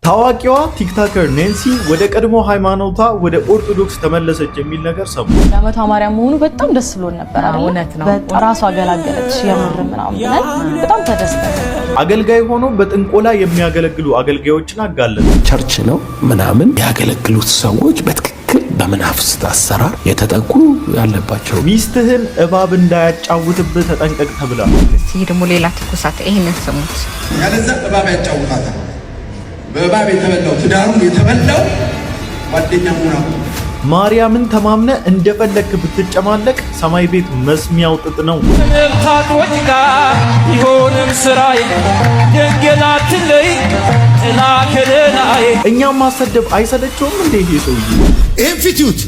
ታዋቂዋ ቲክቶከር ኔንሲ ወደ ቀድሞ ሃይማኖቷ ወደ ኦርቶዶክስ ተመለሰች የሚል ነገር ሰሙ። ያመቷ ማርያም መሆኑ በጣም ደስ ብሎን ነበር አይደል? እውነት ነው። ራሷ አገላገለች የምር ምናምን ብለን በጣም ተደስተን። አገልጋይ ሆኖ በጥንቆላ የሚያገለግሉ አገልጋዮችን አጋለጠ። ቸርች ነው ምናምን ያገለግሉት ሰዎች በትክክል በመናፍስት አሰራር የተጠቁ ያለባቸው። ሚስትህን እባብ እንዳያጫውትብህ ተጠንቀቅ ተብላ። እስቲ ደግሞ ሌላ ትኩሳት ይሄንን ስሙት። ያለዛ እባብ ያጫውታታል። በእባብ የተበላው ትዳሩ የተበላው ጓደኛው ነው። ማርያምን ተማምነ እንደፈለክ ብትጨማለቅ ሰማይ ቤት መስሚያው ጥጥ ነው። ታቆች ጋር ይሆንም ስራይ ደንገላትለይ ጥላ ከለላይ እኛም ማሰደብ አይሰለችውም እንዴ? ይሄ ሰውዬ ይሄን ፊት ይዩት፣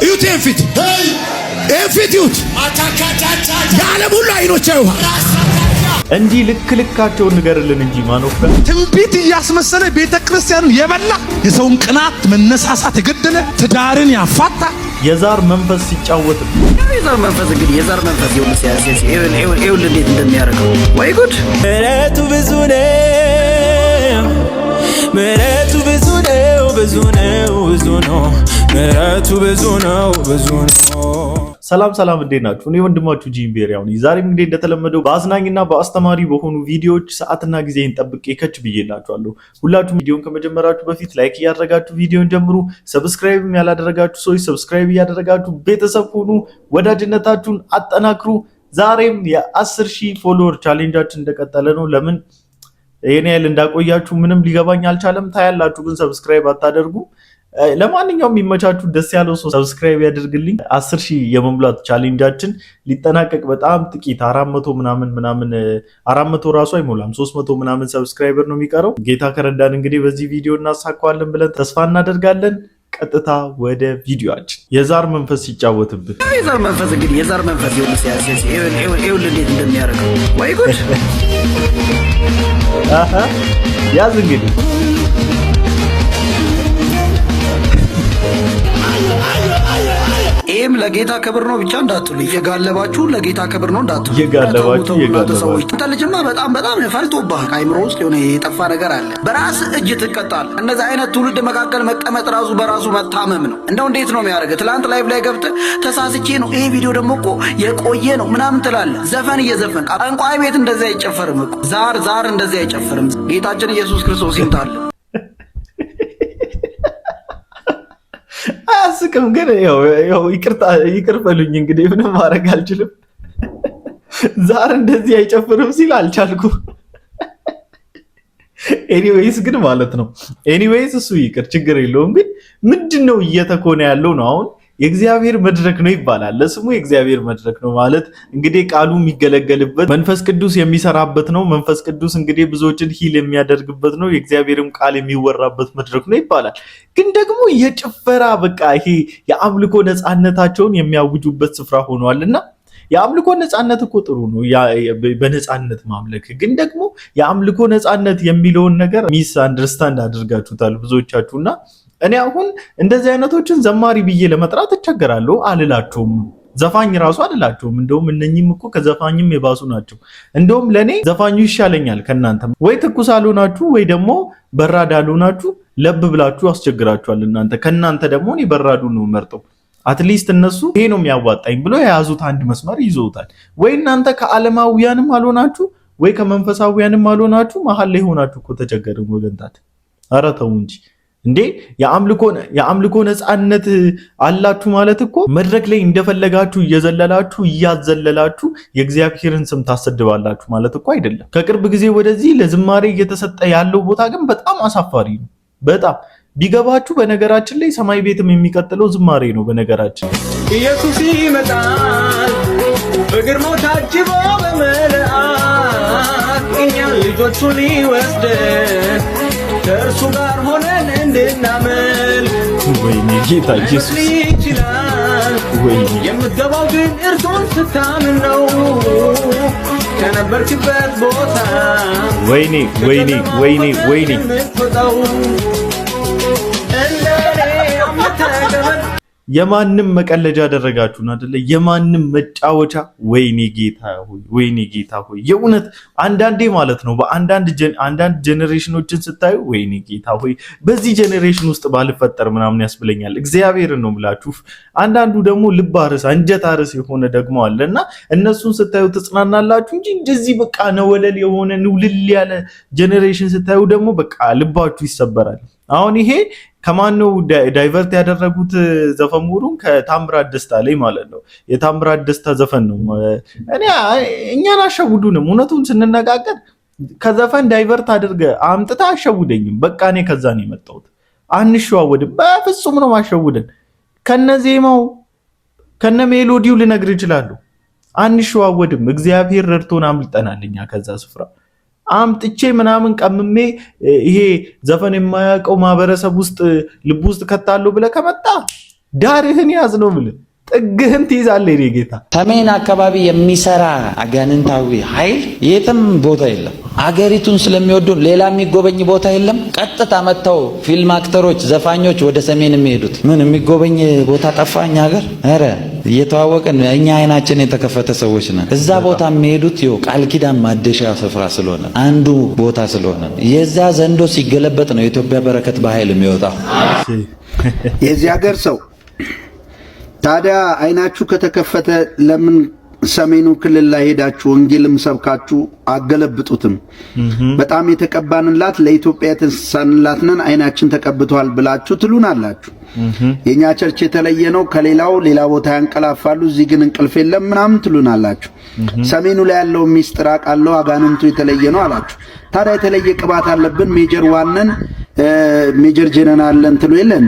እዩት፣ ይሄን ፊት ይዩት። የዓለም ሁሉ አይኖች ያዩሃል። እንዲህ ልክ ልካቸውን ንገርልን እንጂ ማኖፈ ትንቢት እያስመሰለ ቤተክርስቲያንን የበላ የሰውን ቅናት መነሳሳት የገደለ ትዳርን ያፋታ የዛር መንፈስ ሲጫወት የዛር መንፈስ እንግዲህ የዛር መንፈስ ይሁን እንዴት እንደሚያደርገው ወይ ጉድ! ምሕረቱ ብዙ ነው፣ ምሕረቱ ብዙ ነው፣ ብዙ ነው፣ ብዙ ነው፣ ምሕረቱ ብዙ ነው፣ ብዙ ነው። ሰላም እንዴት ናችሁ? እኔ ወንድማችሁ ጂምቤሪያው ነኝ። ዛሬም እንግዲህ እንደተለመደው በአዝናኝና በአስተማሪ በሆኑ ቪዲዮዎች ሰዓትና ጊዜን ጠብቄ ከች ብዬላችኋለሁ። ሁላችሁም ቪዲዮን ከመጀመራችሁ በፊት ላይክ እያደረጋችሁ ቪዲዮን ጀምሩ። ሰብስክራይብም ያላደረጋችሁ ሰዎች ሰብስክራይብ እያደረጋችሁ ቤተሰብ ሁኑ። ወዳጅነታችሁን አጠናክሩ። ዛሬም የ10,000 ፎሎወር ቻሌንጃችን እንደቀጠለ ነው። ለምን ይሄን ያህል እንዳቆያችሁ ምንም ሊገባኝ አልቻለም። ታያላችሁ ግን ሰብስክራይብ አታደርጉ። ለማንኛውም የሚመቻችሁ ደስ ያለው ሰው ሰብስክራይብ ያደርግልኝ። 10,000 የመሙላት ቻሌንጃችን ሊጠናቀቅ በጣም ጥቂት 400 ምናምን 400 ራሱ አይሞላም 300 ምናምን ሰብስክራይበር ነው የሚቀረው። ጌታ ከረዳን እንግዲህ በዚህ ቪዲዮ እናሳካዋለን ብለን ተስፋ እናደርጋለን። ቀጥታ ወደ ቪዲዮአችን። የዛር መንፈስ ሲጫወትብህ የዛር መንፈስ እንግዲህ የዛር መንፈስ ይሁን እንዴት እንደሚያደርገው ወይ ጉድ! ያዝ እንግዲህ ይሄም ለጌታ ክብር ነው ብቻ እንዳትሉ፣ የጋለባችሁ ለጌታ ክብር ነው እንዳትሉ። የጋለባችሁ ሰዎች አንተ ልጅማ በጣም ፈልቶብህ አይምሮ ውስጥ የሆነ የጠፋ ነገር አለ። በራስ እጅ ትቀጣል። እነዚህ አይነት ትውልድ መካከል መቀመጥ ራሱ በራሱ መታመም ነው። እንደው እንዴት ነው የሚያደርገው? ትላንት ላይቭ ላይ ገብተህ ተሳስቼ ነው ይሄ ቪዲዮ ደግሞ እኮ የቆየ ነው ምናምን ትላለህ። ዘፈን እየዘፈን ጠንቋይ ቤት እንደዚህ አይጨፈርም እኮ ዛር እንደዚህ አይጨፈርም። ጌታችን ኢየሱስ ክርስቶስ ይምጣል። አያስቅም ግን ያው ይቅር በሉኝ እንግዲህ ምንም ማድረግ አልችልም። ዛር እንደዚህ አይጨፍርም ሲል አልቻልኩም። ኤኒዌይስ ግን ማለት ነው እሱ ይቅር ችግር የለውም። ግን ምንድነው እየተኮነ ያለው ነው? አሁን የእግዚአብሔር መድረክ ነው ይባላል። ለስሙ የእግዚአብሔር መድረክ ነው ማለት እንግዲህ ቃሉ የሚገለገልበት መንፈስ ቅዱስ የሚሰራበት ነው። መንፈስ ቅዱስ እንግዲህ ብዙዎችን ሂል የሚያደርግበት ነው። የእግዚአብሔርም ቃል የሚወራበት መድረክ ነው ይባላል። ግን ደግሞ የጭፈራ በቃ ይሄ የአምልኮ ነፃነታቸውን የሚያውጁበት ስፍራ ሆኗልና የአምልኮ ነፃነት እኮ ጥሩ ነው፣ በነፃነት ማምለክ። ግን ደግሞ የአምልኮ ነፃነት የሚለውን ነገር ሚስ አንደርስታንድ አድርጋችሁታል ብዙዎቻችሁና እኔ አሁን እንደዚህ አይነቶችን ዘማሪ ብዬ ለመጥራት እቸገራለሁ። አልላቸውም፣ ዘፋኝ ራሱ አልላቸውም። እንደውም እነኚህም እኮ ከዘፋኝም የባሱ ናቸው። እንደውም ለኔ ዘፋኙ ይሻለኛል ከናንተ። ወይ ትኩስ አልሆናችሁ ወይ ደግሞ በራድ አልሆናችሁ ለብ ብላችሁ አስቸግራችኋል እናንተ። ከናንተ ደግሞ እኔ በራዱ ነው መርጠው። አትሊስት እነሱ ይሄ ነው የሚያዋጣኝ ብሎ የያዙት አንድ መስመር ይዘውታል። ወይ እናንተ ከዓለማውያንም አልሆናችሁ ወይ ከመንፈሳውያንም አልሆናችሁ መሀል ላይ ሆናችሁ እኮ ተቸገርን ወገንታት። ኧረ ተው እንጂ እንዴ! የአምልኮ ነፃነት አላችሁ ማለት እኮ መድረክ ላይ እንደፈለጋችሁ እየዘለላችሁ እያዘለላችሁ የእግዚአብሔርን ስም ታሰድባላችሁ ማለት እኮ አይደለም። ከቅርብ ጊዜ ወደዚህ ለዝማሬ እየተሰጠ ያለው ቦታ ግን በጣም አሳፋሪ ነው። በጣም ቢገባችሁ በነገራችን ላይ ሰማይ ቤትም የሚቀጥለው ዝማሬ ነው። በነገራችን ኢየሱስ ይመጣል በግርማው ታጅቦ በመልአክ እኛን ልጆቹን ሊወስደን ከእርሱ ጋር ሆነን እንድናመልክ ወይኔ ጌታ ኢየሱስ ይችላል። የምትገባው ግን እርሱን ስታምን ነው ከነበርክበት ቦታ ወይኔ የምትወጣው። እንደኔ አምልተህ የማንም መቀለጃ አደረጋችሁን አይደለ? የማንም መጫወቻ። ወይኔ ጌታ ሆይ፣ ወይኔ ጌታ ሆይ። የእውነት አንዳንዴ ማለት ነው በአንዳንድ ጀነሬሽኖችን ስታዩ ወይኔ ጌታ ሆይ በዚህ ጀነሬሽን ውስጥ ባልፈጠር ምናምን ያስብለኛል። እግዚአብሔርን ነው የምላችሁ። አንዳንዱ ደግሞ ልብ አርስ አንጀት አርስ የሆነ ደግሞ አለና እነሱን ስታዩ ትጽናናላችሁ እንጂ እንደዚህ በቃ ነወለል የሆነ ንውልል ያለ ጀነሬሽን ስታዩ ደግሞ በቃ ልባችሁ ይሰበራል። አሁን ይሄ ከማን ነው ዳይቨርት ያደረጉት ዘፈሙሩን? ከታምራት ደስታ ላይ ማለት ነው። የታምራት ደስታ ዘፈን ነው። እኛን አሸውዱንም። እውነቱን ስንነጋገር ከዘፈን ዳይቨርት አድርገ አምጥታ አሸውደኝም። በቃ እኔ ከዛ ነው የመጣሁት። አንሸዋወድም፣ በፍጹም ነው ማሸውደን። ከነ ዜማው ከነ ሜሎዲው ልነግር ይችላሉ። አንሸዋወድም። እግዚአብሔር ረድቶን አምልጠናል እኛ ከዛ ስፍራ አምጥቼ ምናምን ቀምሜ ይሄ ዘፈን የማያውቀው ማህበረሰብ ውስጥ ልብ ውስጥ ከታለው ብለህ ከመጣ ዳርህን ያዝ ነው ብለህ ጥግህን ትይዛለህ። እኔ ጌታ ሰሜን አካባቢ የሚሰራ አጋንንታዊ ኃይል የትም ቦታ የለም። አገሪቱን ስለሚወዱ ሌላ የሚጎበኝ ቦታ የለም። ቀጥታ መጥተው ፊልም አክተሮች፣ ዘፋኞች ወደ ሰሜን የሚሄዱት ምን የሚጎበኝ ቦታ ጠፋ? እኛ ሀገር ኧረ እየተዋወቅን እኛ አይናችን የተከፈተ ሰዎች ነን። እዛ ቦታ የሚሄዱት ይኸው ቃል ኪዳን ማደሻ ስፍራ ስለሆነ አንዱ ቦታ ስለሆነ የዛ ዘንዶ ሲገለበጥ ነው የኢትዮጵያ በረከት በኃይል የሚወጣው። የዚህ ሀገር ሰው ታዲያ አይናችሁ ከተከፈተ ለምን ሰሜኑ ክልል ላይ ሄዳችሁ ወንጌልም ሰብካችሁ አገለብጡትም? በጣም የተቀባንላት ለኢትዮጵያ የተሳንላት ነን አይናችን ተቀብቷል ብላችሁ ትሉናላችሁ። የኛ ቸርች የተለየ ነው ከሌላው፣ ሌላ ቦታ ያንቀላፋሉ እዚህ ግን እንቅልፍ የለም ምናምን ትሉናላችሁ። ሰሜኑ ላይ ያለው ሚስጥር አውቃለሁ አጋንንቱ የተለየ ነው አላችሁ። ታዲያ የተለየ ቅባት አለብን ሜጀር ዋነን ሜጀር ጀነራል አለን ትሉ የለን?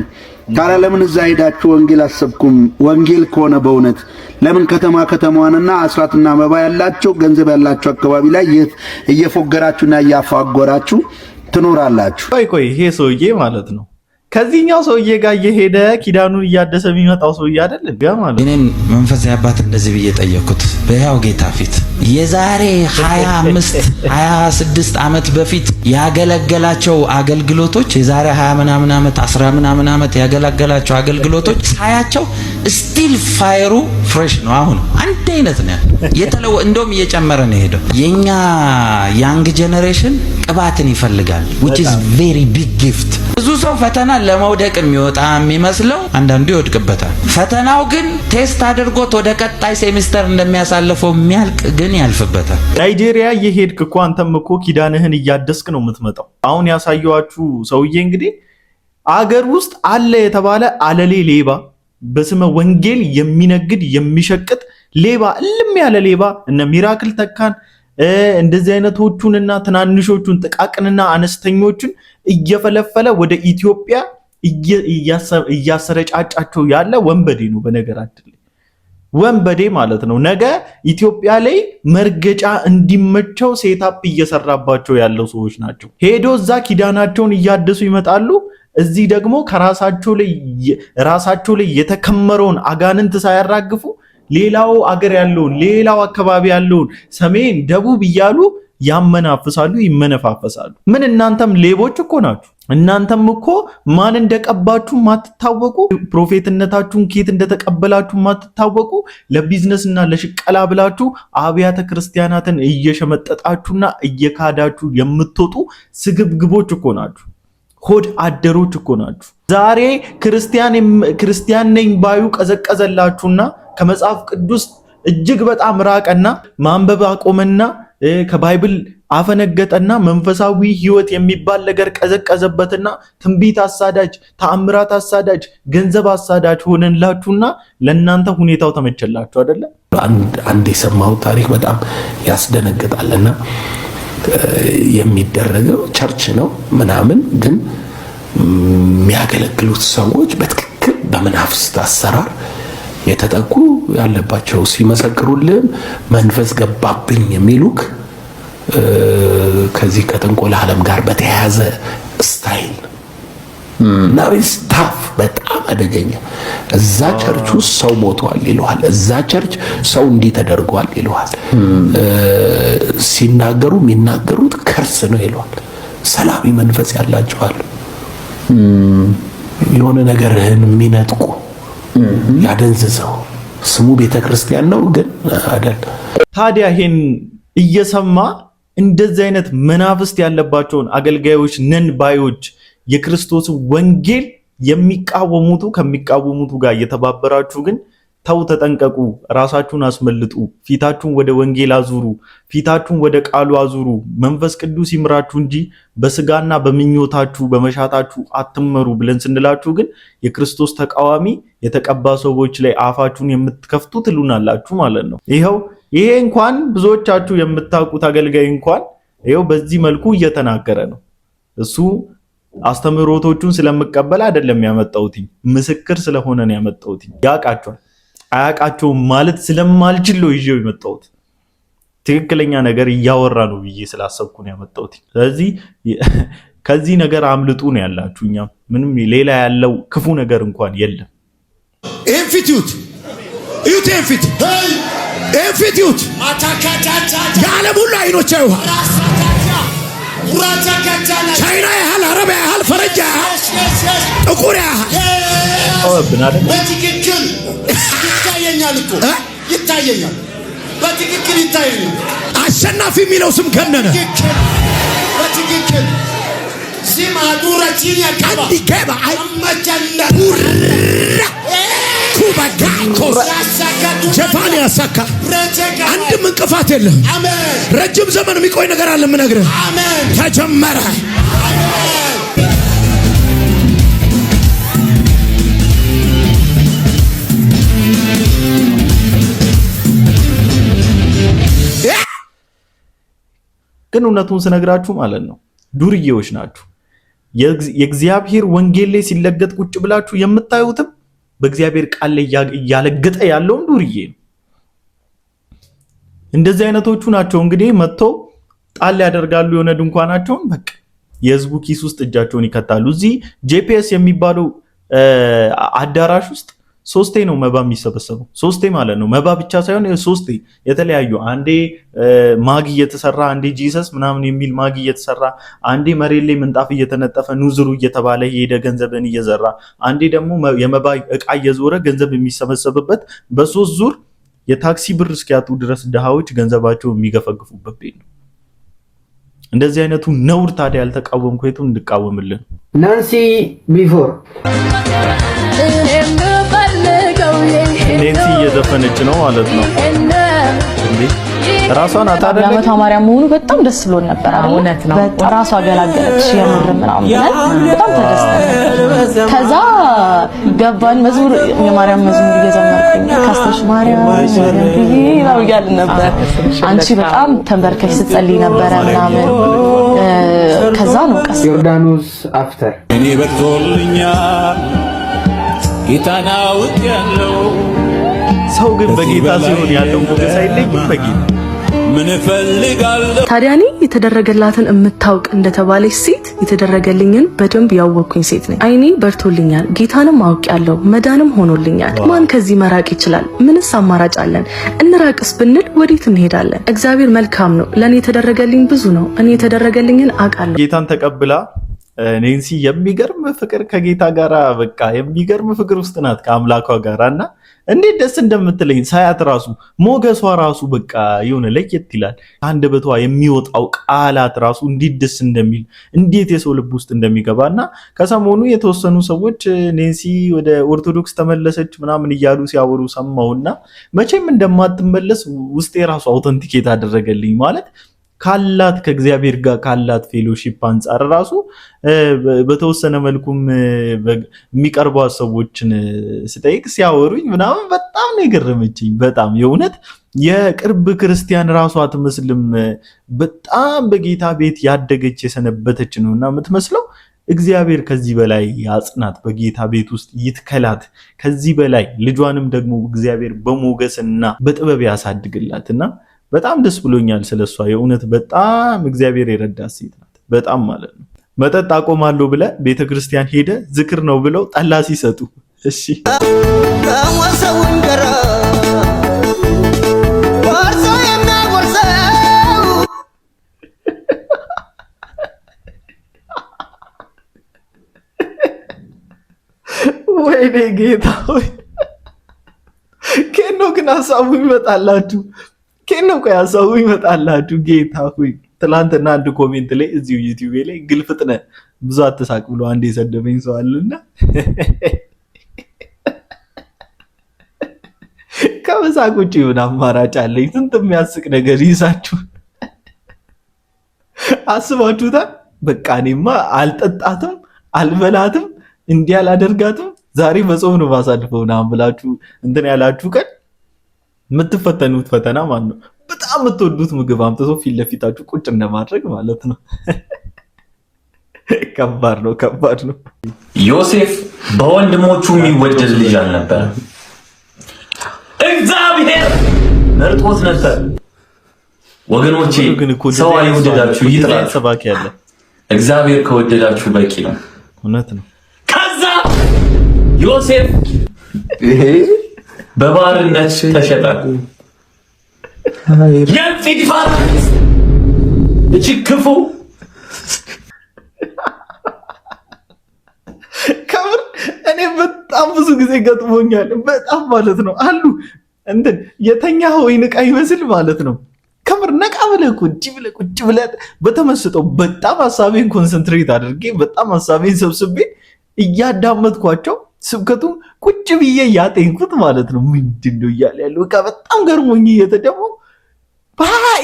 ታዲያ ለምን እዛ ሄዳችሁ ወንጌል አሰብኩም? ወንጌል ከሆነ በእውነት ለምን ከተማዋንና አስራትና መባ ያላቸው ገንዘብ ያላቸው አካባቢ ላይ እየፎገራችሁና እያፋጎራችሁ ትኖራላችሁ? ቆይ ይሄ ሰውዬ ማለት ነው ከዚህኛው ሰውዬ ጋር እየሄደ ኪዳኑን እያደሰ የሚመጣው ሰውዬ አይደለም ማለት ነው። እኔም መንፈሳዊ አባት እንደዚህ ብዬ ጠየቅኩት በያው ጌታ ፊት የዛሬ 25 26 ዓመት በፊት ያገለገላቸው አገልግሎቶች የዛሬ 20 ምናምን ዓመት 10 ምናምን ዓመት ያገለገላቸው አገልግሎቶች ሳያቸው ስቲል ፋየሩ ፍሬሽ ነው። አሁን አንድ አይነት ነው የተለው እንደውም እየጨመረ ነው ሄደው። የኛ ያንግ ጄኔሬሽን ቅባትን ይፈልጋል which is very big gift። ብዙ ሰው ፈተና ለመውደቅ የሚወጣ የሚመስለው አንዳንዱ ይወድቅበታል። ፈተናው ግን ቴስት አድርጎት ወደ ቀጣይ ሴሚስተር እንደሚያሳልፈው የሚያልቅ ግን ያልፍበታል። ናይጄሪያ የሄድክ እኮ አንተም እኮ ኪዳንህን እያደስክ ነው የምትመጣው። አሁን ያሳየዋችሁ ሰውዬ እንግዲህ አገር ውስጥ አለ የተባለ አለሌ ሌባ፣ በስመ ወንጌል የሚነግድ የሚሸቅጥ ሌባ፣ እልም ያለ ሌባ እነ ሚራክል ተካን እንደዚህ አይነቶቹንና ትናንሾቹን ጥቃቅንና አነስተኞችን እየፈለፈለ ወደ ኢትዮጵያ እያሰረጫጫቸው ያለ ወንበዴ ነው። በነገራችን ላይ ወንበዴ ማለት ነው። ነገ ኢትዮጵያ ላይ መርገጫ እንዲመቸው ሴታፕ እየሰራባቸው ያለው ሰዎች ናቸው። ሄዶ እዛ ኪዳናቸውን እያደሱ ይመጣሉ። እዚህ ደግሞ ራሳቸው ላይ የተከመረውን አጋንንት ሳያራግፉ ሌላው አገር ያለውን ሌላው አካባቢ ያለውን ሰሜን ደቡብ እያሉ ያመናፍሳሉ፣ ይመነፋፈሳሉ። ምን እናንተም ሌቦች እኮ ናችሁ። እናንተም እኮ ማን እንደቀባችሁ ማትታወቁ፣ ፕሮፌትነታችሁን ኬት እንደተቀበላችሁ ማትታወቁ፣ ለቢዝነስና ለሽቀላ ብላችሁ አብያተ ክርስቲያናትን እየሸመጠጣችሁና እየካዳችሁ የምትወጡ ስግብግቦች እኮ ናችሁ። ሆድ አደሮች እኮ ናችሁ። ዛሬ ክርስቲያን ነኝ ባዩ ቀዘቀዘላችሁና ከመጽሐፍ ቅዱስ እጅግ በጣም ራቀና ማንበብ አቆመና ከባይብል አፈነገጠና መንፈሳዊ ህይወት የሚባል ነገር ቀዘቀዘበትና ትንቢት አሳዳጅ፣ ተአምራት አሳዳጅ፣ ገንዘብ አሳዳጅ ሆነላችሁና ለእናንተ ሁኔታው ተመቸላችሁ አይደለ? አንድ የሰማው ታሪክ በጣም ያስደነግጣልና የሚደረገው ቸርች ነው ምናምን፣ ግን የሚያገለግሉት ሰዎች በትክክል በመናፍስት አሰራር የተጠቁ ያለባቸው ሲመሰክሩልን መንፈስ ገባብኝ የሚሉክ ከዚህ ከጥንቆላ ዓለም ጋር በተያያዘ ስታይል ነው። ስታፍ በጣም አደገኛ። እዛ ቸርች ውስጥ ሰው ሞቷል ይለዋል፣ እዛ ቸርች ሰው እንዲህ ተደርጓል ይለዋል። ሲናገሩ የሚናገሩት ከርስ ነው ይለዋል። ሰላቢ መንፈስ ያላቸዋል፣ የሆነ ነገርህን የሚነጥቁ ያደንዝዘው። ስሙ ቤተ ክርስቲያን ነው ግን አይደል። ታዲያ ይሄን እየሰማ እንደዚህ አይነት መናፍስት ያለባቸውን አገልጋዮች ነን ባዮች የክርስቶስ ወንጌል የሚቃወሙቱ ከሚቃወሙቱ ጋር እየተባበራችሁ ግን ተው፣ ተጠንቀቁ፣ ራሳችሁን አስመልጡ፣ ፊታችሁን ወደ ወንጌል አዙሩ፣ ፊታችሁን ወደ ቃሉ አዙሩ፣ መንፈስ ቅዱስ ይምራችሁ እንጂ በስጋና በምኞታችሁ በመሻታችሁ አትመሩ ብለን ስንላችሁ ግን የክርስቶስ ተቃዋሚ የተቀባ ሰዎች ላይ አፋችሁን የምትከፍቱ ትሉናላችሁ ማለት ነው። ይሄ እንኳን ብዙዎቻችሁ የምታውቁት አገልጋይ እንኳን ይሄው በዚህ መልኩ እየተናገረ ነው። እሱ አስተምህሮቶቹን ስለምቀበል አይደለም ያመጣሁት፣ ምስክር ስለሆነ ነው ያመጣሁት። ያውቃቸዋል አያውቃቸውም ማለት ስለማልችል ነው ይዤው የመጣሁት። ትክክለኛ ነገር እያወራ ነው ብዬ ስላሰብኩ ነው ያመጣሁት። ስለዚህ ከዚህ ነገር አምልጡ ነው ያላችሁ። እኛም ምንም ሌላ ያለው ክፉ ነገር እንኳን የለም። ኤንፊቲዩት እዩት፣ ኤንፊቲዩት የዓለም ሁሉ አይኖች ያዩሃል። ቻይና ያህል፣ አረብ ያህል፣ ፈረንጅ ያህል፣ ጥቁር ያህል በትክክል ይታየኛል እኮ ይታየኛል፣ በትክክል ይታየኛል። አሸናፊ የሚለው ስም ገነነ በትክክል ሲማ ዱራቺን ያካባ አንዲከባ አመጀለ ኩባጋኮስ ጀፋን ያሳካ አንድም እንቅፋት የለም። ረጅም ዘመን የሚቆይ ነገር አለ። የምነግርህ ተጀመረ። ግን እውነቱን ስነግራችሁ ማለት ነው ዱርዬዎች ናችሁ። የእግዚአብሔር ወንጌል ላይ ሲለገጥ ቁጭ ብላችሁ የምታዩትም በእግዚአብሔር ቃል ላይ እያለገጠ ያለውን ዱርዬ ነው። እንደዚህ አይነቶቹ ናቸው እንግዲህ መጥተው ጣል ያደርጋሉ የሆነ ድንኳናቸውን፣ በቃ የህዝቡ ኪስ ውስጥ እጃቸውን ይከታሉ። እዚህ ጄፒኤስ የሚባለው አዳራሽ ውስጥ 3 ነው መባ የሚሰበሰበው። 3 ማለት ነው መባ ብቻ ሳይሆን 3 የተለያዩ፣ አንዴ ማግ እየተሰራ፣ አንዴ ጂሰስ ምናምን የሚል ማግ እየተሰራ፣ አንዴ መሬት ላይ ምንጣፍ እየተነጠፈ ኑዝሩ እየተባለ ሄደ ገንዘብን እየዘራ፣ አንዴ ደግሞ የመባ እቃ እየዞረ ገንዘብ የሚሰበሰብበት በ3 ዙር የታክሲ ብር እስኪያጡ ድረስ ድሃዎች ገንዘባቸው የሚገፈግፉበት ቤት ነው። እንደዚህ አይነቱ ነውር ታዲያ ያልተቃወምኩ የቱን እንድቃወምልን? ናንሲ ቢፎር ኔንሲ እየዘፈነች ነው ማለት ነው እንዴ? ራሷን አታደለ ለአመቷ ማርያም መሆኑ በጣም ደስ ብሎን ነበር። እውነት ነው። በጣም ራሷ ገላገለች የምር ምናምን በጣም ተደስተን ከዛ ገባን። መዝሙር የማርያም መዝሙር እየዘመርኩኝ ካስተሽ ማርያም ነው እያልን ነበር። አንቺ በጣም ተንበርከሽ ስትጸልይ ነበረ ምናምን። ከዛ ነው ቀስ ዮርዳኖስ አፍተር እኔ በርቶልኛል ጌታናውት ያለው ሰው ግን በጌታ ሲሆን ያለው ሞገስ አይለይም። በጌታ ምን እፈልጋለሁ ታዲያ እኔ የተደረገላትን የምታውቅ እንደተባለች ሴት የተደረገልኝን በደንብ ያወቅኩኝ ሴት ነኝ። አይኔ በርቶልኛል፣ ጌታንም አውቄያለሁ፣ መዳንም ሆኖልኛል። ማን ከዚህ መራቅ ይችላል? ምንስ አማራጭ አለን? እንራቅስ ብንል ወዴት እንሄዳለን? እግዚአብሔር መልካም ነው። ለእኔ የተደረገልኝ ብዙ ነው። እኔ የተደረገልኝን አውቃለሁ። ጌታን ተቀብላ ኔንሲ የሚገርም ፍቅር ከጌታ ጋራ በቃ የሚገርም ፍቅር ውስጥ ናት ከአምላኳ ጋራ እና እንዴት ደስ እንደምትለኝ ሳያት ራሱ ሞገሷ ራሱ በቃ የሆነ ለየት ይላል። አንደበቷ የሚወጣው ቃላት ራሱ እንዴት ደስ እንደሚል እንዴት የሰው ልብ ውስጥ እንደሚገባና ከሰሞኑ የተወሰኑ ሰዎች ኔንሲ ወደ ኦርቶዶክስ ተመለሰች ምናምን እያሉ ሲያወሩ ሰማውና መቼም እንደማትመለስ ውስጤ ራሱ አውተንቲኬት አደረገልኝ። ማለት ካላት ከእግዚአብሔር ጋር ካላት ፌሎሺፕ አንጻር ራሱ በተወሰነ መልኩም የሚቀርቧት ሰዎችን ስጠይቅ ሲያወሩኝ ምናምን በጣም ነው የገረመችኝ። በጣም የእውነት የቅርብ ክርስቲያን ራሷ አትመስልም። በጣም በጌታ ቤት ያደገች የሰነበተች ነውና የምትመስለው። እግዚአብሔር ከዚህ በላይ ያጽናት፣ በጌታ ቤት ውስጥ ይትከላት። ከዚህ በላይ ልጇንም ደግሞ እግዚአብሔር በሞገስና በጥበብ ያሳድግላትና በጣም ደስ ብሎኛል ስለሷ። የእውነት በጣም እግዚአብሔር የረዳት ሴት ናት። በጣም ማለት ነው። መጠጥ አቆማለሁ ብለ ቤተክርስቲያን ሄደ ዝክር ነው ብለው ጠላ ሲሰጡ እሺ ወይኔ ጌታ ሆይ ግን ሐሳቡ ይመጣላችሁ ከነው ሐሳቡ ይመጣላችሁ ጌታ ሆይ ትላንትና አንድ ኮሜንት ላይ እዚሁ ዩቲዩብ ላይ ግልፍጥነ ብዙ አትሳቅ ብሎ አንድ የሰደበኝ ሰው አለና ከመሳቅ ውጪ ምን አማራጭ አለኝ? ስንት የሚያስቅ ነገር ይዛችሁ አስባችሁታል? በቃ እኔማ አልጠጣትም አልበላትም እንዲህ አላደርጋትም ዛሬ በጾም ነው ማሳልፈው ምናምን ብላችሁ እንትን ያላችሁ ቀን የምትፈተኑት ፈተና ማለት ነው። በጣም የምትወዱት ምግብ አምጥቶ ፊት ለፊታችሁ ቁጭ እንደማድረግ ማለት ነው። ከባድ ነው። ዮሴፍ በወንድሞቹ የሚወደድ ልጅ አልነበረም። እግዚአብሔር መርጦት ነበር። ወገኖቼ ሰው አይወደዳችሁ ይጥላል። ሰባኪ ያለ እግዚአብሔር ከወደዳችሁ በቂ ነው። እውነት ነው። ከዛ ዮሴፍ በባርነት ተሸጠ። የጲጥፋራ እጅግ ክፉ ከምር እኔ በጣም ብዙ ጊዜ ገጥሞኛል። በጣም ማለት ነው አሉ እንትን የተኛ ሆይ ንቃ ይመስል ማለት ነው። ከምር ነቃ ብለህ ቁጭ ብለህ በተመስጠው በጣም ሐሳቤን ኮንሰንትሬት አድርጌ በጣም ሐሳቤን ሰብስቤ እያዳመጥኳቸው ስብከቱ ቁጭ ብዬ ያጤንኩት ማለት ነው። ምንድነው እያለ ያለው በቃ በጣም ገርሞኝ እየተደሞ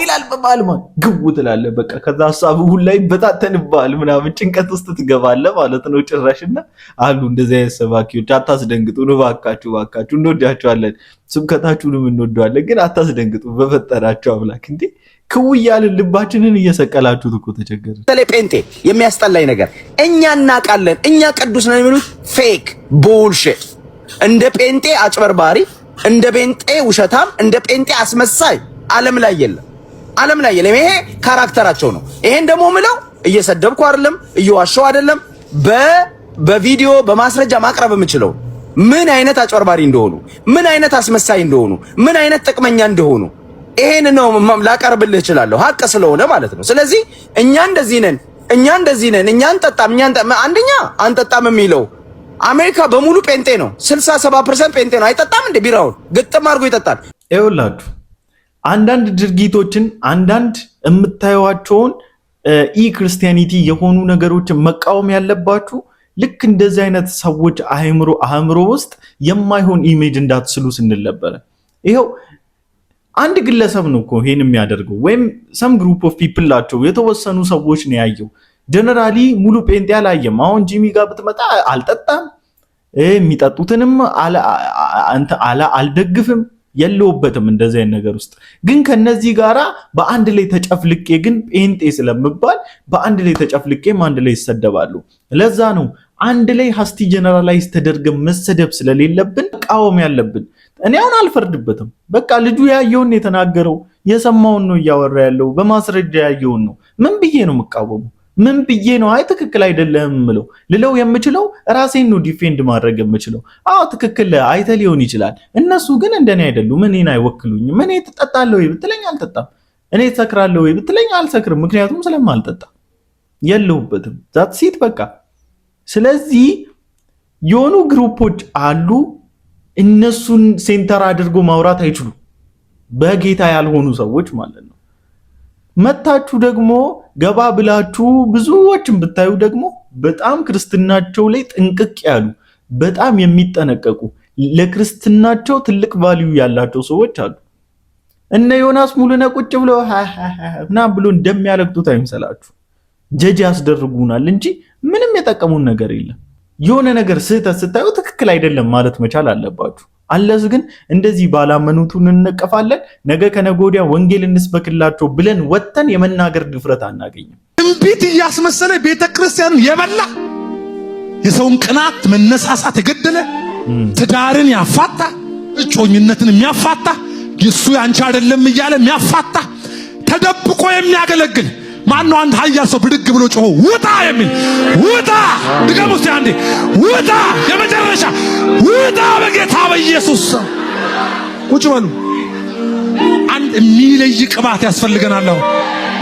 ይላል በማልማ ግቡ ትላለህ። በቃ ከዛ ሐሳቡ ሁሉ ላይ በታተንባል ምናምን ጭንቀት ውስጥ ትገባለህ ማለት ነው። ጭራሽና አሉ እንደዚህ አይነት ሰባኪዎች አታስደንግጡ። እባካችሁ እንወዳችኋለን፣ ስብከታችሁንም እንወደዋለን፣ ግን አታስደንግጡ በፈጠራችሁ አምላክ። እንዴ ክውያልን ልባችንን እየሰቀላችሁት እኮ ተቸገረ። ጴንጤ የሚያስጠላኝ ነገር እኛ እናውቃለን፣ እኛ ቅዱስ ነን የሚሉት ፌክ ቡልሺት። እንደ ጴንጤ አጭበርባሪ፣ እንደ ጴንጤ ውሸታም፣ እንደ ጴንጤ አስመሳይ ዓለም ላይ የለም። ይሄ ካራክተራቸው ነው። ይሄን ደግሞ ምለው እየሰደብኩ አይደለም፣ እየዋሸው አይደለም። በቪዲዮ በማስረጃ ማቅረብ የምችለው ምን አይነት አጭበርባሪ እንደሆኑ፣ ምን አይነት አስመሳይ እንደሆኑ፣ ምን አይነት ጥቅመኛ እንደሆኑ ይሄን ነው ላቀርብልህ እችላለሁ፣ ሀቅ ስለሆነ ማለት ነው። ስለዚህ እኛ እንደዚህ ነን፣ እኛ አንጠጣም፣ አንደኛ አንጠጣም የሚለው አሜሪካ በሙሉ ጴንጤ ነው። 67% ጴንጤ ነው። አይጠጣም እንደ ቢራውን ግጥም አድርጎ ይጠጣል። ይኸውላችሁ አንዳንድ ድርጊቶችን አንዳንድ የምታዩዋቸውን ኢ ክርስቲያኒቲ የሆኑ ነገሮችን መቃወም ያለባችሁ ልክ እንደዚህ አይነት ሰዎች አእምሮ ውስጥ የማይሆን ኢሜጅ እንዳትስሉ ስንል ነበረ። ይኸው አንድ ግለሰብ ነው እኮ ይሄን የሚያደርገው ወይም ሰም ግሩፕ ኦፍ ፒፕል ናቸው፣ የተወሰኑ ሰዎች ነው ያየው። ጀነራሊ ሙሉ ጴንጤ አላየም። አሁን ጂሚ ጋር ብትመጣ አልጠጣም፣ የሚጠጡትንም አልደግፍም፣ የለውበትም እንደዚህ አይነት ነገር ውስጥ። ግን ከነዚህ ጋራ በአንድ ላይ ተጨፍልቄ ግን ጴንጤ ስለምባል በአንድ ላይ ተጨፍልቄም አንድ ላይ ይሰደባሉ። ለዛ ነው አንድ ላይ ሀስቲ ጀነራላይዝ ተደርገን መሰደብ ስለሌለብን ቃወም ያለብን። እኔ አሁን አልፈርድበትም። በቃ ልጁ ያየውን የተናገረው የሰማውን ነው እያወራ ያለው፣ በማስረጃ ያየውን ነው። ምን ብዬ ነው የምቃወመው? ምን ብዬ ነው አይ ትክክል አይደለም ምለው? ልለው የምችለው ራሴን ነው ዲፌንድ ማድረግ የምችለው። አዎ ትክክል አይተ ሊሆን ይችላል። እነሱ ግን እንደኔ አይደሉም፣ እኔን አይወክሉኝም። እኔ ትጠጣለህ ወይ ብትለኝ አልጠጣም። እኔ ትሰክራለህ ወይ ብትለኝ አልሰክርም፣ ምክንያቱም ስለማልጠጣ የለሁበትም። ዛት ሲት በቃ። ስለዚህ የሆኑ ግሩፖች አሉ፣ እነሱን ሴንተር አድርጎ ማውራት አይችሉም፣ በጌታ ያልሆኑ ሰዎች ማለት ነው። መታችሁ ደግሞ ገባ ብላችሁ ብዙዎችን ብታዩ ደግሞ በጣም ክርስትናቸው ላይ ጥንቅቅ ያሉ በጣም የሚጠነቀቁ ለክርስትናቸው ትልቅ ቫልዩ ያላቸው ሰዎች አሉ። እነ ዮናስ ሙሉነ ቁጭ ብለው ምናምን ብሎ እንደሚያለቅጡት አይምሰላችሁ። ጀጅ ያስደርጉናል እንጂ ምንም የጠቀሙን ነገር የለም። የሆነ ነገር ስህተት ስታዩ ትክክል አይደለም ማለት መቻል አለባችሁ። አለስ ግን እንደዚህ ባላመኑትን እንነቀፋለን፣ ነገ ከነገ ወዲያ ወንጌል እንስበክላቸው ብለን ወጥተን የመናገር ድፍረት አናገኝም። ትንቢት እያስመሰለ ቤተክርስቲያንን የበላ የሰውን ቅናት መነሳሳት የገደለ ትዳርን ያፋታ እጮኝነትን የሚያፋታ የሱ ያንቺ አይደለም እያለ የሚያፋታ ተደብቆ የሚያገለግል ማነው? አንድ ኃያል ሰው ብድግ ብሎ ጮሆ ውጣ የሚል ውጣ። ድገም ውስጥ አንዴ ውጣ፣ የመጨረሻ ውጣ በጌታ በኢየሱስ ስም። ቁጭ በሉ። አንድ የሚለይ ቅባት ያስፈልገናል።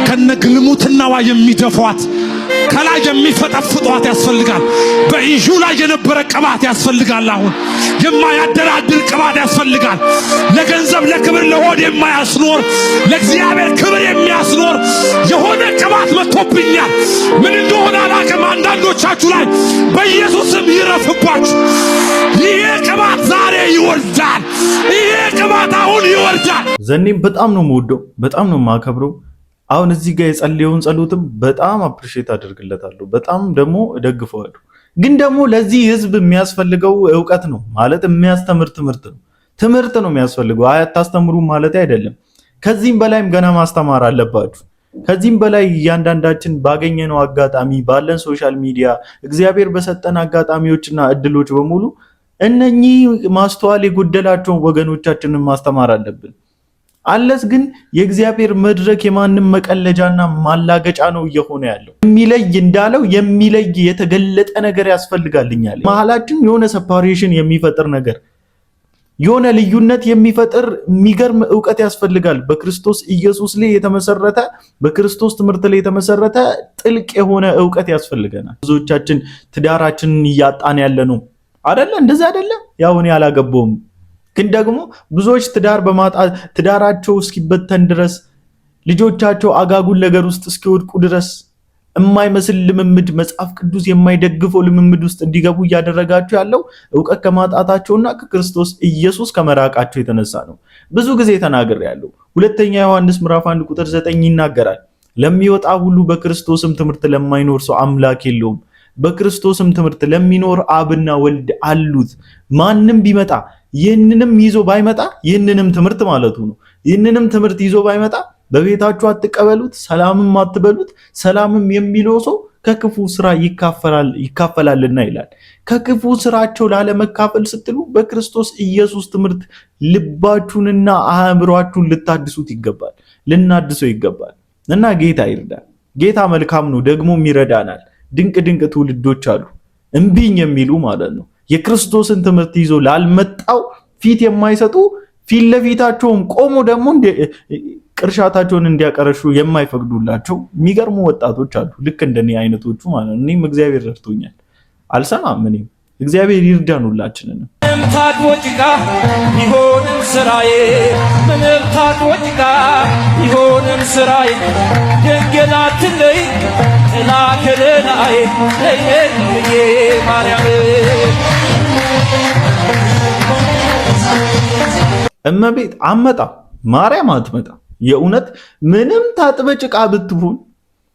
ከነ ግልሙትናዋ የሚደፏት ከላይ የሚፈጠፍጧት ያስፈልጋል። ቀኙ ላይ የነበረ ቅባት ያስፈልጋል። አሁን የማያደራድር ቅባት ያስፈልጋል። ለገንዘብ ለክብር ለሆድ የማያስኖር ለእግዚአብሔር ክብር የሚያስኖር የሆነ ቅባት መጥቶብኛል። ምን እንደሆነ አላውቅም። አንዳንዶቻችሁ ላይ በኢየሱስም ይረፍባችሁ። ይሄ ቅባት ዛሬ ይወርዳል። ይሄ ቅባት አሁን ይወርዳል። ዘኔም በጣም ነው የምወደው፣ በጣም ነው የማከብረው። አሁን እዚህ ጋር የጸለየውን ጸሎትም በጣም አፕሪሼት አደርግለታለሁ፣ በጣም ደግሞ እደግፈዋለሁ። ግን ደግሞ ለዚህ ህዝብ የሚያስፈልገው ዕውቀት ነው ማለት የሚያስተምር ትምህርት ነው የሚያስፈልገው። አያታስተምሩ ማለት አይደለም። ከዚህም በላይም ገና ማስተማር አለባችሁ። ከዚህም በላይ እያንዳንዳችን ባገኘነው አጋጣሚ ባለን ሶሻል ሚዲያ እግዚአብሔር በሰጠን አጋጣሚዎችና እድሎች በሙሉ እነኚህ ማስተዋል የጎደላቸውን ወገኖቻችንን ማስተማር አለብን። አለስ ግን የእግዚአብሔር መድረክ የማንም መቀለጃና ማላገጫ ነው እየሆነ ያለው። የሚለይ እንዳለው የሚለይ የተገለጠ ነገር ያስፈልጋልኛል። መሐላችን የሆነ ሰፓሬሽን የሚፈጥር ነገር የሆነ ልዩነት የሚፈጥር የሚገርም ዕውቀት ያስፈልጋል። በክርስቶስ ኢየሱስ ላይ የተመሰረተ በክርስቶስ ትምህርት ላይ የተመሰረተ ጥልቅ የሆነ ዕውቀት ያስፈልገናል። ብዙዎቻችን ትዳራችንን እያጣን ያለ ነው አይደለ? እንደዛ አይደለ? ያው እኔ አላገባውም ግን ደግሞ ብዙዎች ትዳር በማጣት ትዳራቸው እስኪበተን ድረስ ልጆቻቸው አጋጉል ነገር ውስጥ እስኪወድቁ ድረስ የማይመስል ልምምድ መጽሐፍ ቅዱስ የማይደግፈው ልምምድ ውስጥ እንዲገቡ እያደረጋቸው ያለው ዕውቀት ከማጣታቸውና ከክርስቶስ ኢየሱስ ከመራቃቸው የተነሳ ነው። ብዙ ጊዜ ተናግሬያለሁ። ሁለተኛ ዮሐንስ ምዕራፍ 1 ቁጥር 9 ይናገራል። ለሚወጣ ሁሉ በክርስቶስም ትምህርት ለማይኖር ሰው አምላክ የለውም። በክርስቶስም ትምህርት ለሚኖር አብና ወልድ አሉት። ማንም ቢመጣ ይህንንም ይዞ ባይመጣ ይህንንም ትምህርት ማለቱ ነው። ይህንንም ትምህርት ይዞ ባይመጣ በቤታችሁ አትቀበሉት፣ ሰላምም አትበሉት። ሰላምም የሚለው ሰው ከክፉ ስራ ይካፈላልና ይላል። ከክፉ ስራቸው ላለመካፈል ስትሉ በክርስቶስ ኢየሱስ ትምህርት ልባችሁንና አእምሯችሁን ልታድሱት ይገባል፣ ልናድሰው ይገባል። እና ጌታ ይርዳል። ጌታ መልካም ነው፣ ደግሞም ይረዳናል። ድንቅ ትውልዶች አሉ እምቢኝ የሚሉ ማለት ነው። የክርስቶስን ትምህርት ይዞ ላልመጣው ፊት የማይሰጡ ፊት ለፊታቸውም ቆሞ ደግሞ ቅርሻታቸውን እንዲያቀረሹ የማይፈቅዱላቸው የሚገርሙ ወጣቶች አሉ። ልክ እንደኔ አይነቶቹ ማለት ነው። እኔም እግዚአብሔር ረድቶኛል፣ አልሰማም። እኔም እግዚአብሔር ይርዳን ሁላችንን። ምንም ታጥቦ ጭቃ ቢሆንም ስራዬ፣ ምንም ታጥቦ ጭቃ ቢሆንም ስራዬ፣ ድንግል አትለይ ጥላ ከለላዬ፣ ለይልዬ ማርያም እመቤት አመጣ ማርያም አትመጣ። የእውነት ምንም ታጥበ ጭቃ ብትሆን፣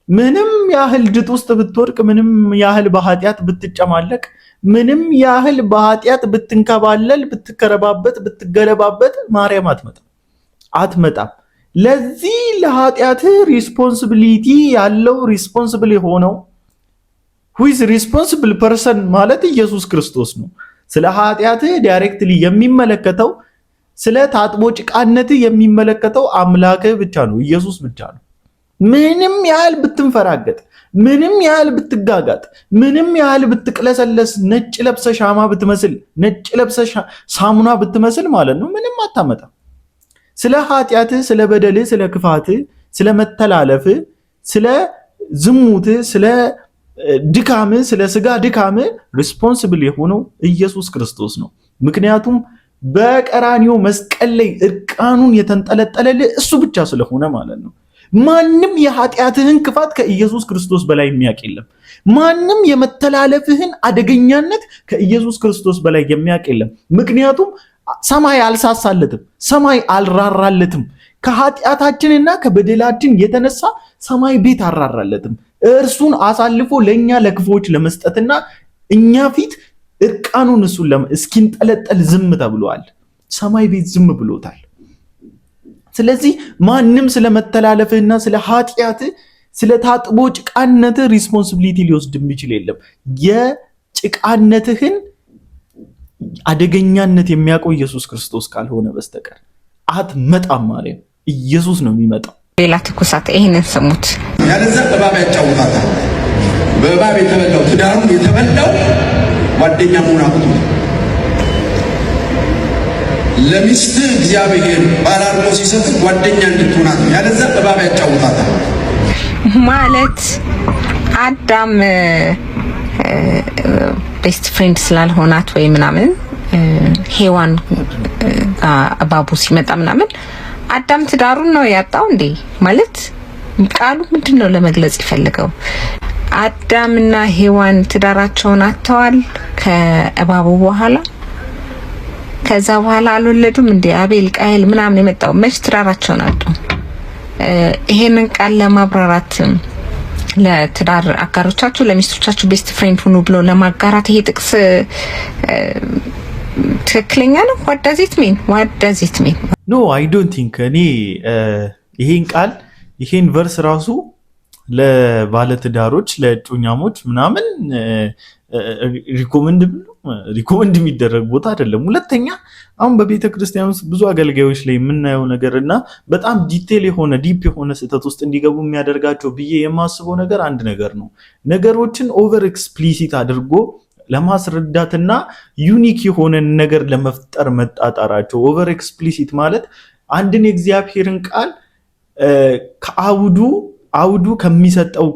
ምንም ያህል ድጥ ውስጥ ብትወድቅ፣ ምንም ያህል በኃጢአት ብትጨማለቅ፣ ምንም ያህል በኃጢአት ብትንከባለል፣ ብትከረባበት፣ ብትገለባበት ማርያም አትመጣም። ለዚህ ለኃጢአት ሪስፖንሲቢሊቲ ያለው ሪስፖንሲብል የሆነው ሁይዝ ሪስፖንሲብል ፐርሰን ማለት ኢየሱስ ክርስቶስ ነው። ስለ ኃጢአት ዳይሬክትሊ የሚመለከተው ስለ ታጥቦ ጭቃነት የሚመለከተው አምላክ ብቻ ነው፣ ኢየሱስ ብቻ ነው። ምንም ያህል ብትንፈራገጥ፣ ምንም ያህል ብትጋጋጥ፣ ምንም ያህል ብትቅለሰለስ፣ ነጭ ለብሰ ሻማ ብትመስል፣ ነጭ ለብሰ ሳሙና ብትመስል ማለት ነው ምንም አታመጣም። ስለ ኃጢአት፣ ስለ በደል፣ ስለ ክፋት፣ ስለ መተላለፍ፣ ስለ ዝሙት፣ ስለ ድካም፣ ስለ ስጋ ድካም ሪስፖንሲብል የሆነው ኢየሱስ ክርስቶስ ነው። ምክንያቱም በቀራኒዮ መስቀል ላይ እርቃኑን የተንጠለጠለልህ እሱ ብቻ ስለሆነ ማለት ነው። ማንም የኃጢአትህን ክፋት ከኢየሱስ ክርስቶስ በላይ የሚያውቅ የለም። ማንም የመተላለፍህን አደገኛነት ከኢየሱስ ክርስቶስ በላይ የሚያውቅ የለም። ምክንያቱም ሰማይ አልሳሳለትም፣ ሰማይ አልራራለትም። ከኃጢአታችንና ከበደላችን የተነሳ ሰማይ ቤት አልራራለትም። እርሱን አሳልፎ ለእኛ ለክፎች ለመስጠትና እኛ ፊት እርቃኑን እሱን እስኪንጠለጠል ዝም ተብሏል። ሰማይ ቤት ዝም ብሎታል። ስለዚህ ማንም ስለመተላለፍህና ስለ ኃጢአት ስለ ታጥቦ ጭቃነት ሪስፖንሲቢሊቲ ሊወስድ የሚችል የለም። የጭቃነትህን አደገኛነት የሚያውቀው ኢየሱስ ክርስቶስ ካልሆነ በስተቀር አትመጣም ማለት ኢየሱስ ነው የሚመጣው። ሌላ ትኩሳት ይሄንን ስሙት። ያለዛ እባብ ያጫውታታል። በእባብ የተበላው ትዳሩ የተበላው ጓደኛ መሆን አቅቶ ለሚስት እግዚአብሔር ባላርሞ ሲሰጥ ጓደኛ እንድትሆናት ያለዛ እባብ ያጫውታታል ማለት አዳም ቤስት ፍሬንድ ስላልሆናት ወይ ምናምን ሔዋን እባቡ ሲመጣ ምናምን አዳም ትዳሩን ነው ያጣው እንዴ? ማለት ቃሉ ምንድነው ለመግለጽ ይፈልገው? አዳምና ሔዋን ትዳራቸውን አጥተዋል ከእባቡ በኋላ። ከዛ በኋላ አልወለዱም እንዴ? አቤል ቃየል ምናምን የመጣው መች ትዳራቸውን አጡ? ይሄንን ቃል ለማብራራት ለትዳር አጋሮቻችሁ ለሚስቶቻችሁ ቤስት ፍሬንድ ሁኑ ብሎ ለማጋራት ይሄ ጥቅስ ትክክለኛ ነው? what does it mean? No, I don't think እኔ ይሄን ቃል ይሄን ቨርስ ራሱ ለባለትዳሮች ለእጮኛሞች ምናምን ሪኮመንድ የሚደረግ ቦታ አይደለም። ሁለተኛ አሁን በቤተ ክርስቲያን ውስጥ ብዙ አገልጋዮች ላይ የምናየው ነገር እና በጣም ዲቴል የሆነ ዲፕ የሆነ ስህተት ውስጥ እንዲገቡ የሚያደርጋቸው ብዬ የማስበው ነገር አንድ ነገር ነው። ነገሮችን ኦቨር ኤክስፕሊሲት አድርጎ ለማስረዳትና ዩኒክ የሆነ ነገር ለመፍጠር መጣጣራቸው። ኦቨር ኤክስፕሊሲት ማለት አንድን የእግዚአብሔርን ቃል ከአውዱ ከሚሰጠው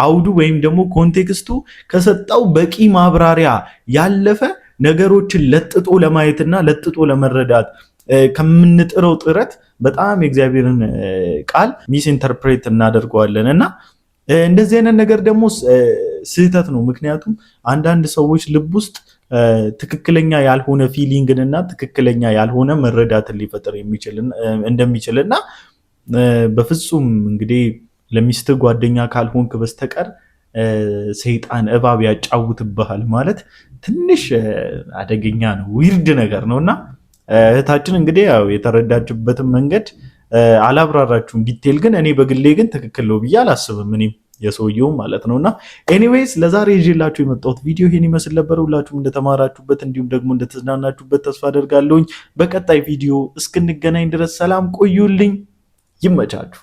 አውዱ ወይም ደግሞ ኮንቴክስቱ ከሰጠው በቂ ማብራሪያ ያለፈ ነገሮችን ለጥጦ ለማየትና ለጥጦ ለመረዳት ከምንጥረው ጥረት በጣም የእግዚአብሔርን ቃል ሚስ ኢንተርፕሬት እናደርገዋለን እና እንደዚህ አይነት ነገር ደግሞ ስህተት ነው። ምክንያቱም አንዳንድ ሰዎች ልብ ውስጥ ትክክለኛ ያልሆነ ፊሊንግን እና ትክክለኛ ያልሆነ መረዳትን ሊፈጥር እንደሚችልና በፍጹም እንግዲህ ለሚስት ጓደኛ ካልሆንክ በስተቀር ሰይጣን እባብ ያጫውትብሃል ማለት ትንሽ አደገኛ ነው፣ ዊርድ ነገር ነውና እህታችን እንግዲህ ያው የተረዳችበትን መንገድ አላብራራችሁም ዲቴል። ግን እኔ በግሌ ግን ትክክል ነው ብዬ አላስብም፣ እኔም የሰውየው ማለት ነውና። ኤኒዌይስ ለዛሬ ይዤላችሁ የመጣሁት ቪዲዮ ይሄን ይመስል ነበር። ሁላችሁም እንደተማራችሁበት እንዲሁም ደግሞ እንደተዝናናችሁበት ተስፋ አደርጋለሁኝ። በቀጣይ ቪዲዮ እስክንገናኝ ድረስ ሰላም ቆዩልኝ። ይመቻችሁ።